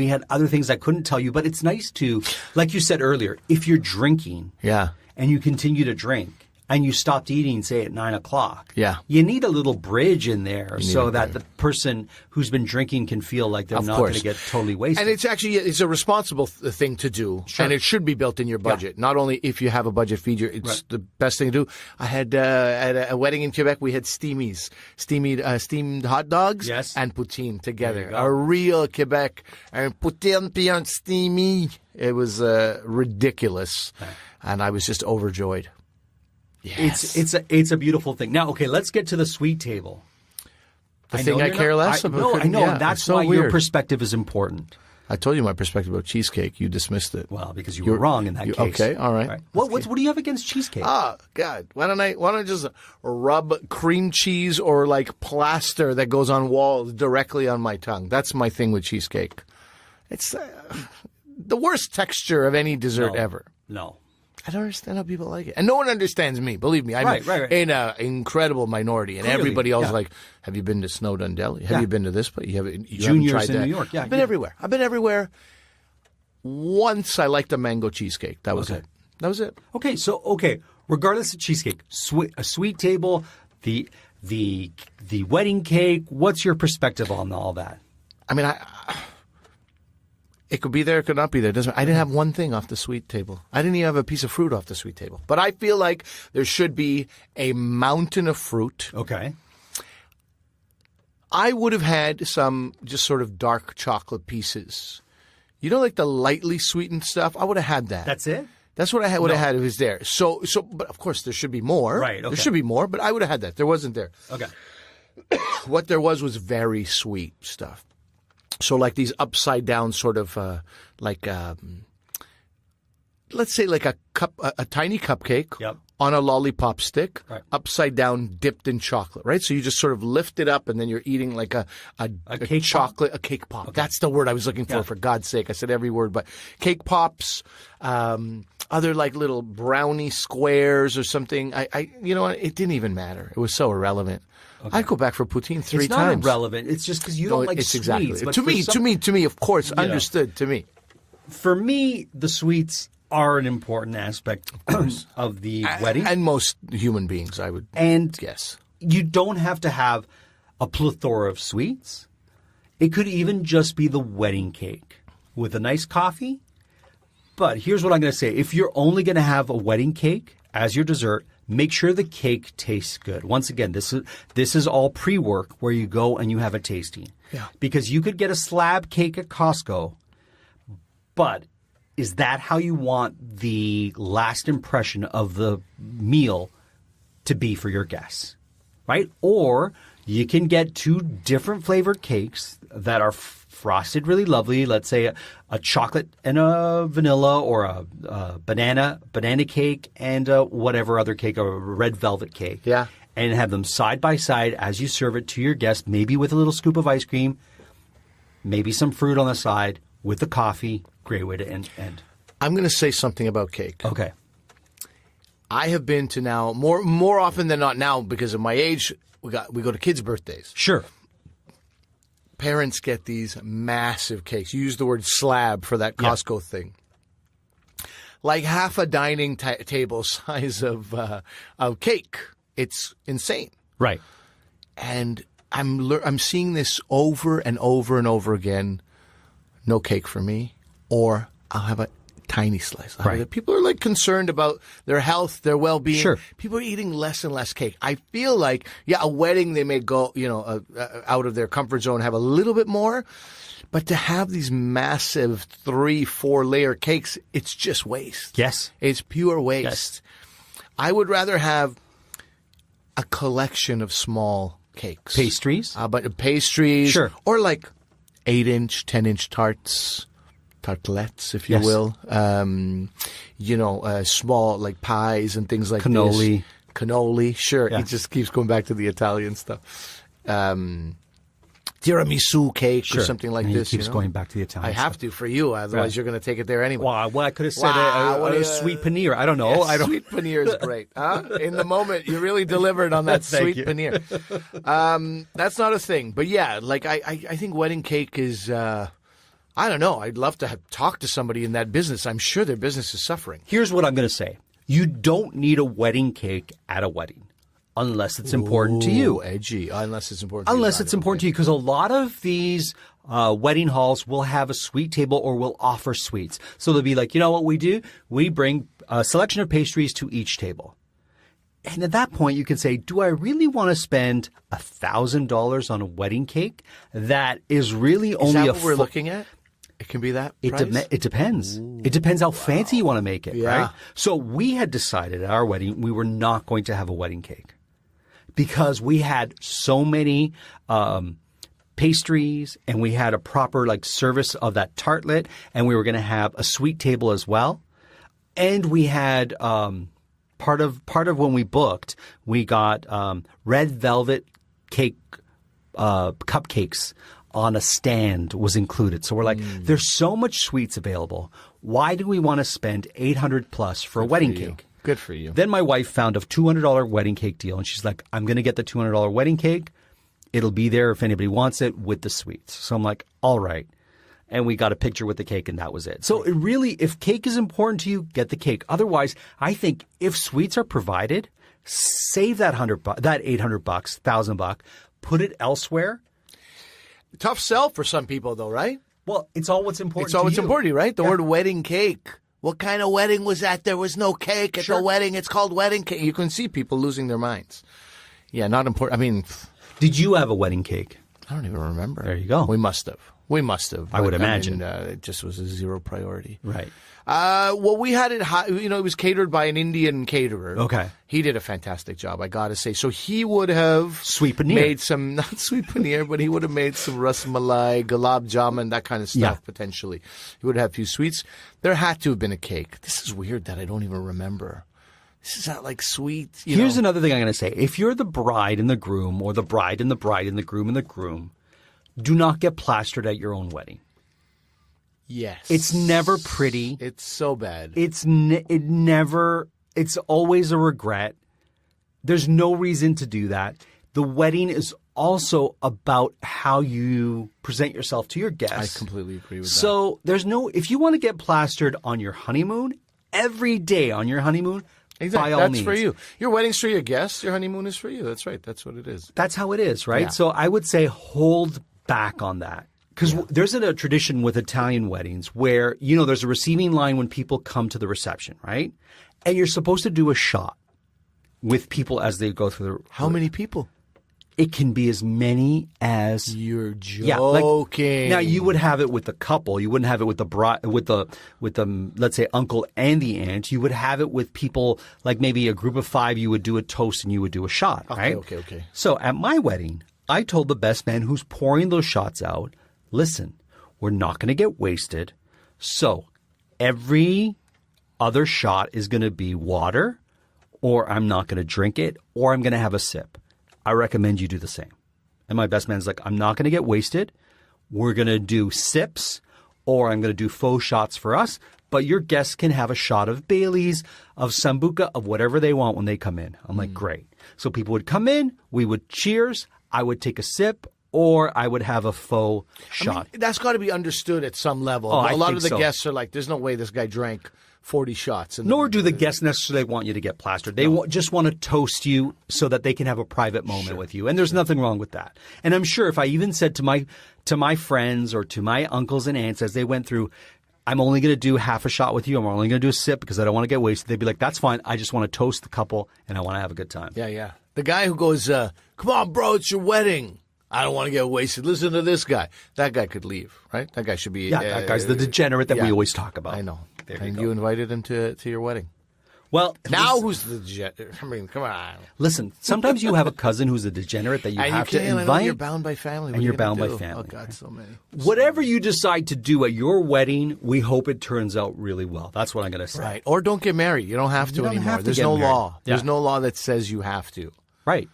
had other things I couldn't tell you, but it's nice to, like you said earlier, if you're drinking and you continue to drink, and you stopped eating, say, at 9 o'clock. Yeah. You need a little bridge in there so that the person who's been drinking can feel like they're not going to get totally wasted. And it's a responsible thing to do. Sure. And it should be built in your budget. Not only if you have a budget feature, it's the best thing to do. I had at a wedding in Quebec, we had steamed hot dogs and poutine together. A real Quebec. And poutine bien steamy. It was ridiculous. And I was just overjoyed. Yes. It's a beautiful thing. Now, okay, let's get to the sweet table. The thing I care less about. I know, and that's why your perspective is important. I told you my perspective about cheesecake. You dismissed it. Well, because you were wrong in that case. Okay, all right. What do you have against cheesecake? Oh, God. Why don't I just rub cream cheese or plaster that goes on walls directly on my tongue? That's my thing with cheesecake. It's the worst texture of any dessert ever. No. I don't understand how people like it. And no one understands me. Believe me. I'm in an incredible minority. And clearly, everybody else is have you been to Snowdon Deli? Have you been to this place? You haven't tried in that? New York. Yeah, I've been everywhere. Once I liked a mango cheesecake. That was it. That was it. Okay. Regardless of cheesecake, a sweet table, the wedding cake, what's your perspective on all that? I mean, it could be there, it could not be there. I didn't have one thing off the sweet table. I didn't even have a piece of fruit off the sweet table. But I feel like there should be a mountain of fruit. Okay. I would have had some just sort of dark chocolate pieces. The lightly sweetened stuff? I would have had that. That's it? That's what I would have had if it was there. So, but of course there should be more. Right, okay. There should be more, but I would have had that. There wasn't there. Okay. What there was very sweet stuff. So these upside down sort of let's say a tiny cupcake on a lollipop stick, upside down, dipped in chocolate, right? So you just sort of lift it up, and then you're eating a cake chocolate, pop? A cake pop. Okay. That's the word I was looking for. For God's sake, I said every word, but cake pops, other little brownie squares or something. You know what? It didn't even matter. It was so irrelevant. Okay. I'd go back for poutine 3 times. It's not irrelevant. It's just because you don't like it's sweets. Exactly. To me, of course, understood to me. For me, the sweets, are an important aspect of the wedding. And most human beings, I would guess. You don't have to have a plethora of sweets. It could even just be the wedding cake with a nice coffee. But here's what I'm going to say. If you're only going to have a wedding cake as your dessert, make sure the cake tastes good. Once again, this is all pre-work where you go and you have a tasting. Yeah. Because you could get a slab cake at Costco, but is that how you want the last impression of the meal to be for your guests? Right? Or you can get 2 different flavored cakes that are frosted really lovely. Let's say a chocolate and a vanilla, or a banana cake and whatever other cake, a red velvet cake. Yeah. And have them side by side as you serve it to your guests, maybe with a little scoop of ice cream, maybe some fruit on the side with the coffee. Great way to end. I'm going to say something about cake. Okay. I have been to now more often than not now because of my age. We go to kids' birthdays. Sure. Parents get these massive cakes. You use the word slab for that Costco thing. Like half a dining table size of cake. It's insane. Right. And I'm seeing this over and over and over again. No cake for me, or I'll have a tiny slice. Right. People are like concerned about their health, their well-being. Sure. People are eating less and less cake. I feel like, a wedding, they may go, out of their comfort zone, have a little bit more. But to have these massive 3-4 layer cakes, it's just waste. Yes. It's pure waste. Yes. I would rather have a collection of small cakes. Pastries? But pastries. Sure. Or like 8-inch, 10-inch tartelettes, if you Yes. will. Small like pies and things like Cannoli. this. Cannoli. Sure. Yeah. He just keeps going back to the Italian stuff. Tiramisu cake or something like And this. He keeps going back to the Italian I have stuff. to for you, otherwise you're going to take it there anyway. Well, I could have said Wow, what a a- sweet paneer. I don't know. Yes, I don't. Sweet paneer is great. Huh? In the moment, you really delivered on that Thank sweet you. paneer. That's not a thing. But yeah, like I think wedding cake is, I don't know. I'd love to talk to somebody in that business. I'm sure their business is suffering. Here's what I'm going to say. You don't need a wedding cake at a wedding unless it's important to you. Ooh, edgy. Unless it's important to Unless you. it's important to you, because a lot of these wedding halls will have a sweet table or will offer sweets. So they'll be like, you know what we do? We bring a selection of pastries to each table. And at that point, you can say, do I really want to spend $1,000 on a wedding cake that is really Is only that a what we're looking at? It can be that price? It depends. It depends how fancy you want to make it, Yeah. right? So we had decided at our wedding we were not going to have a wedding cake because we had so many pastries and we had a proper service of that tartlet, and we were going to have a sweet table as well. And we had part of when we booked, we got red velvet cake cupcakes on a stand was included. So we're like, there's so much sweets available. Why do we want to spend $800 plus for a wedding cake? Good for you. Then my wife found a $200 wedding cake deal, and she's like, I'm going to get the $200 wedding cake. It'll be there if anybody wants it with the sweets. So I'm like, all right. And we got a picture with the cake, and that was it. So it really, if cake is important to you, get the cake. Otherwise, I think if sweets are provided, save that $800, $1,000, put it elsewhere. Tough sell for some people, though, right? Well, it's all what's important It's all to what's you. important, right? The word wedding cake. What kind of wedding was that? There was no cake at the wedding. It's called wedding cake. You can see people losing their minds. Yeah, not important. I mean, Did you have a wedding cake? I don't even remember. There you go. We must have. I would imagine. It just was a zero priority. Right. Well, we had it, it was catered by an Indian caterer. Okay. He did a fantastic job, I got to say. So he would have Sweet paneer. made some, not sweet paneer, but he would have made some ras malai, gulab jamun, that kind of stuff, Yeah. potentially. He would have a few sweets. There had to have been a cake. This is weird that I don't even remember. This is not like sweet. Here's another thing I'm going to say. If you're the bride and the groom, or the bride and the bride and the groom, do not get plastered at your own wedding. Yes. It's never pretty. It's so bad. It's always a regret. There's no reason to do that. The wedding is also about how you present yourself to your guests. I completely agree with that. So if you want to get plastered on your honeymoon, every day on your honeymoon, Exactly. by all That's means. for you. Your wedding's for your guests. Your honeymoon is for you. That's right. That's what it is. That's how it is, right? Yeah. So I would say hold back on that. Because there's a tradition with Italian weddings where, there's a receiving line when people come to the reception, right? And you're supposed to do a shot with people as they go through the... How many people? It can be as many as... You're joking. Yeah, now you would have it with the couple. You wouldn't have it with the bride, with the let's say uncle and the aunt. You would have it with people like maybe a group of 5. You would do a toast and you would do a shot, right? Okay. So at my wedding, I told the best man who's pouring those shots out, listen, we're not going to get wasted. So every other shot is going to be water, or I'm not going to drink it, or I'm going to have a sip. I recommend you do the same. And my best man's like, I'm not going to get wasted. We're going to do sips, or I'm going to do faux shots for us. But your guests can have a shot of Bailey's, of Sambuca, of whatever they want when they come in. I'm like, great. So people would come in, we would cheers, I would take a sip, or I would have a faux shot. That's got to be understood at some level. Oh, A lot of the so. guests are like, there's no way this guy drank 40 shots. Nor do the guests necessarily want you to get plastered. They just want to toast you so that they can have a private moment with you. And there's nothing wrong with that. And I'm sure if I even said to my friends or to my uncles and aunts as they went through, I'm only going to do half a shot with you. I'm only going to do a sip because I don't want to get wasted. They'd be like, that's fine. I just want to toast the couple and I want to have a good time. Yeah. The guy who goes, come on, bro, it's your wedding. I don't want to get wasted. Listen to this guy. That guy could leave, right? That guy should be... Yeah, that guy's the degenerate that we always talk about. I know. There And go. you invited him to your wedding. Well, Now who's the degenerate? I mean, come on. listen, sometimes you have a cousin who's a degenerate that you And have you to can't, I know invite. you're bound by family. What And are you're you gonna bound by do? family. Oh, God, so many. Whatever you decide to do at your wedding, we hope it turns out really well. That's what I'm going to say. Right. Or don't get married. You don't have to You don't anymore. have to There's get no married. law. Yeah. There's no law that says you have to. Right.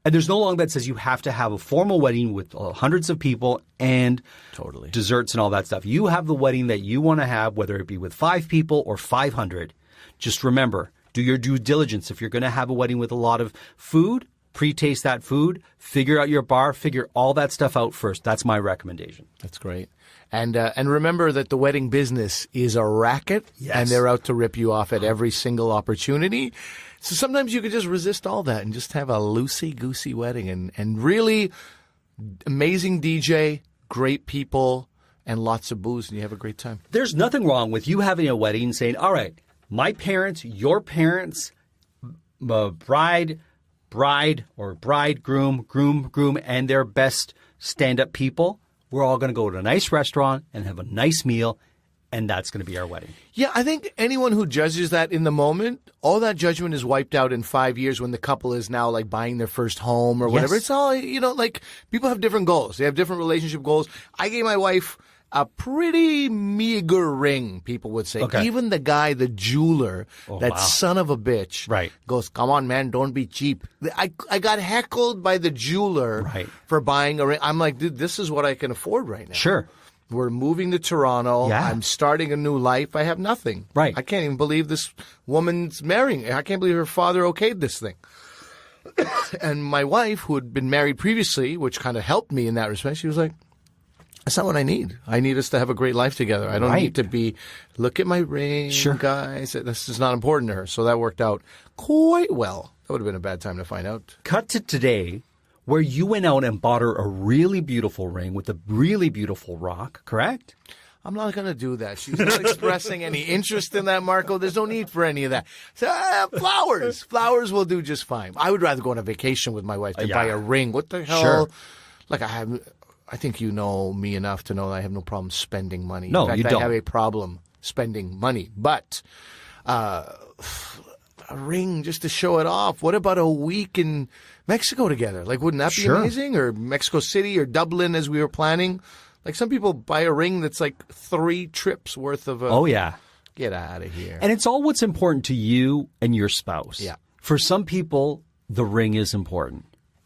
And there's no law that says you have to have a formal wedding with hundreds of people and Totally. desserts and all that stuff. You have the wedding that you want to have, whether it be with 5 people or 500. Just remember, do your due diligence. If you're going to have a wedding with a lot of food, pre-taste that food, figure out your bar, figure all that stuff out first. That's my recommendation. That's great. And remember that the wedding business is a racket, Yes. and they're out to rip you off at every single opportunity. So sometimes you could just resist all that and just have a loosey-goosey wedding and really amazing DJ, great people, and lots of booze, and you have a great time. There's nothing wrong with you having a wedding and saying, all right, my parents, your parents, bride or bridegroom, groom, and their best stand-up people, we're all going to go to a nice restaurant and have a nice meal, and that's going to be our wedding. Yeah, I think anyone who judges that in the moment, all that judgment is wiped out in 5 years when the couple is now like buying their first home or whatever. Yes. It's all, like people have different goals. They have different relationship goals. I gave my wife a pretty meager ring, people would say. Okay. Even the guy, the jeweler, that wow. son of a bitch, Right. goes, come on, man, don't be cheap. I got heckled by the jeweler Right. for buying a ring. I'm like, dude, this is what I can afford right now. Sure. We're moving to Toronto. Yeah. I'm starting a new life. I have nothing. Right. I can't even believe this woman's marrying. I can't believe her father okayed this thing. And my wife, who had been married previously, which kind of helped me in that respect, she was like, that's not what I need. I need us to have a great life together. I don't Right. need to be, look at my ring, Sure. guys. This is not important to her. So that worked out quite well. That would have been a bad time to find out. Cut to today, where you went out and bought her a really beautiful ring with a really beautiful rock, correct? I'm not going to do that. She's not expressing any interest in that, Marco. There's no need for any of that. So, flowers. Flowers will do just fine. I would rather go on a vacation with my wife than buy a ring. What the hell? Sure. Like, I think you know me enough to know that I have no problem spending money. No, in fact, you don't. I have a problem spending money. But a ring just to show it off. What about a week in Mexico together? Like, wouldn't that be Sure. amazing? Or Mexico City or Dublin as we were planning? Like, some people buy a ring that's like 3 trips worth of Oh, yeah. Get out of here. And it's all what's important to you and your spouse. Yeah. For some people, the ring is important.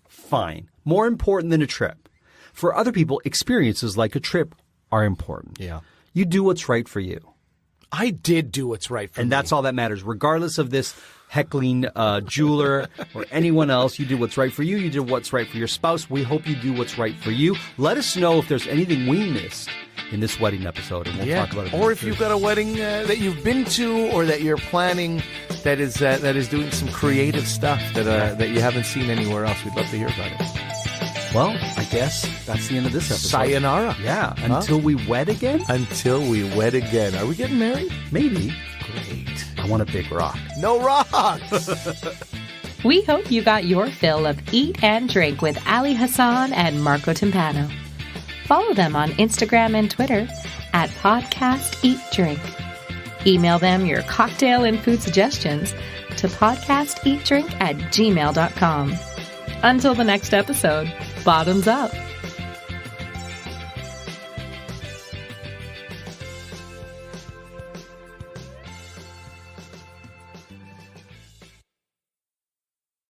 Fine. More important than a trip. For other people, experiences like a trip are important. Yeah. You do what's right for you. I did do what's right for me. And that's all that matters. Regardless of this heckling jeweler or anyone else. You did what's right for you. You did what's right for your spouse. We hope you do what's right for you. Let us know if there's anything we missed in this wedding episode, and we'll talk about it. Or if you've got a wedding that you've been to or that you're planning that is doing some creative stuff that you haven't seen anywhere else, we'd love to hear about it. Well, I guess that's the end of this episode. Sayonara. Yeah, until we wed again? Until we wed again. Are we getting married? Maybe. Great. I want a big rock. No rocks! We hope you got your fill of Eat and Drink with Ali Hassan and Marco Timpano. Follow them on Instagram and Twitter at Podcast Eat Drink. Email them your cocktail and food suggestions to podcasteatdrink@gmail.com. Until the next episode, bottoms up.